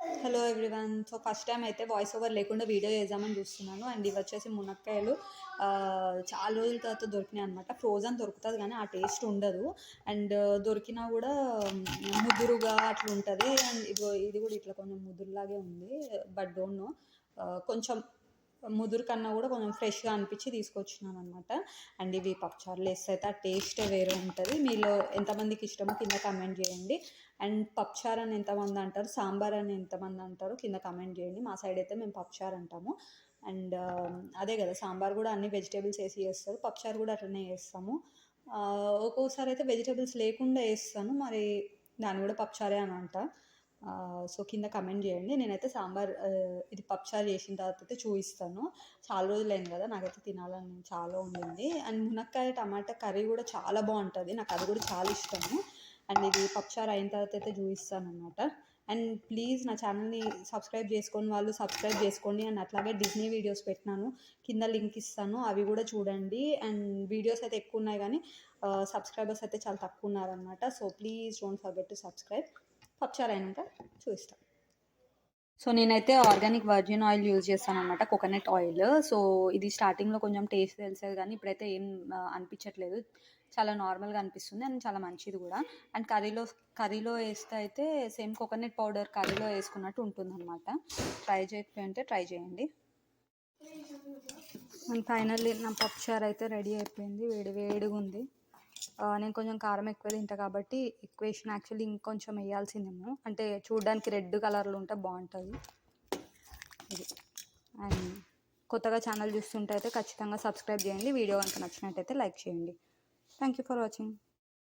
Hello everyone. So first time అయితే voice over లేకుండా video చేద్దామని చూస్తున్నాను. అండ్ ఇవి వచ్చేసి మునక్కాయలు చాలా రోజుల తర్వాత దొరికినాయి అనమాట. ఫ్రోజన్ దొరుకుతుంది కానీ ఆ టేస్ట్ ఉండదు. అండ్ దొరికినా కూడా ముదురుగా అట్లా ఉంటుంది. అండ్ ఇది కూడా ఇట్లా కొంచెం ముదురులాగే ఉంది. బట్ డోంట్ నో, కొంచెం ముదురు కన్నా కూడా కొంచెం ఫ్రెష్గా అనిపించి తీసుకొచ్చినాను అనమాట. అండ్ ఇవి పప్పుచారులు వేస్తే అయితే ఆ టేస్టే వేరే ఉంటుంది. మీలో ఎంతమందికి ఇష్టమో కింద కమెంట్ చేయండి. అండ్ పప్పుచారు అని ఎంతమంది అంటారు, సాంబార్ అని ఎంతమంది అంటారు కింద కమెంట్ చేయండి. మా సైడ్ అయితే మేము పప్పుచారు అంటాము. అండ్ అదే కదా, సాంబార్ కూడా అన్ని వెజిటేబుల్స్ వేసి చేస్తారు, పప్పుచారు కూడా అట్లనే చేస్తాము. ఒక్కొక్కసారి అయితే వెజిటేబుల్స్ లేకుండా వేస్తాను, మరి దాన్ని కూడా పప్పుచారే అని అంట. సో కింద కమెంట్ చేయండి. నేనైతే సాంబార్ ఇది పప్పుచారు చేసిన తర్వాత అయితే చూపిస్తాను. చాలా రోజులైంది కదా, నాకైతే తినాలని చాలా ఉండింది. అండ్ మునక్కాయ టమాటా కర్రీ కూడా చాలా బాగుంటుంది, నాకు అది కూడా చాలా ఇష్టము. అండ్ ఇది పప్పుచారు అయిన తర్వాత అయితే చూపిస్తాను అనమాట. అండ్ ప్లీజ్ నా ఛానల్ని సబ్స్క్రైబ్ చేసుకొని వాళ్ళు సబ్స్క్రైబ్ చేసుకోండి. అండ్ అట్లాగే డిజ్నీ వీడియోస్ పెట్టినాను, కింద లింక్ ఇస్తాను, అవి కూడా చూడండి. అండ్ వీడియోస్ అయితే ఎక్కువ ఉన్నాయి కానీ సబ్స్క్రైబర్స్ అయితే చాలా తక్కువ ఉన్నారనమాట. So please don't forget to subscribe. పప్పుచారు అయినాక చూపిస్తాను. సో నేనైతే ఆర్గానిక్ వర్జిన్ ఆయిల్ యూజ్ చేస్తాను అనమాట, కోకోనట్ ఆయిల్. సో ఇది స్టార్టింగ్లో కొంచెం టేస్ట్ తెలిసేది కానీ ఇప్పుడైతే ఏం అనిపించట్లేదు, చాలా నార్మల్గా అనిపిస్తుంది. అండ్ చాలా మంచిది కూడా. అండ్ కర్రీలో వేస్తే అయితే సేమ్ కోకోనట్ పౌడర్ కర్రీలో వేసుకున్నట్టు ఉంటుంది అనమాట. ట్రై చేయకపోతే ట్రై చేయండి. అండ్ ఫైనల్లీ నా పప్పుచారు అయితే రెడీ అయిపోయింది, వేడి వేడిగా ఉంది. నేను కొంచెం కారం ఎక్కువ తింటా కాబట్టి ఎక్కువ వేసిన, యాక్చువల్లీ ఇంకొంచెం వేయాల్సిందేమో, అంటే చూడడానికి రెడ్ కలర్లో ఉంటే బాగుంటుంది ఇది. అండ్ కొత్తగా ఛానల్ చూస్తుంటే అయితే ఖచ్చితంగా సబ్స్క్రైబ్ చేయండి. వీడియో కనుక నచ్చినట్టయితే లైక్ చేయండి. Thank you for watching.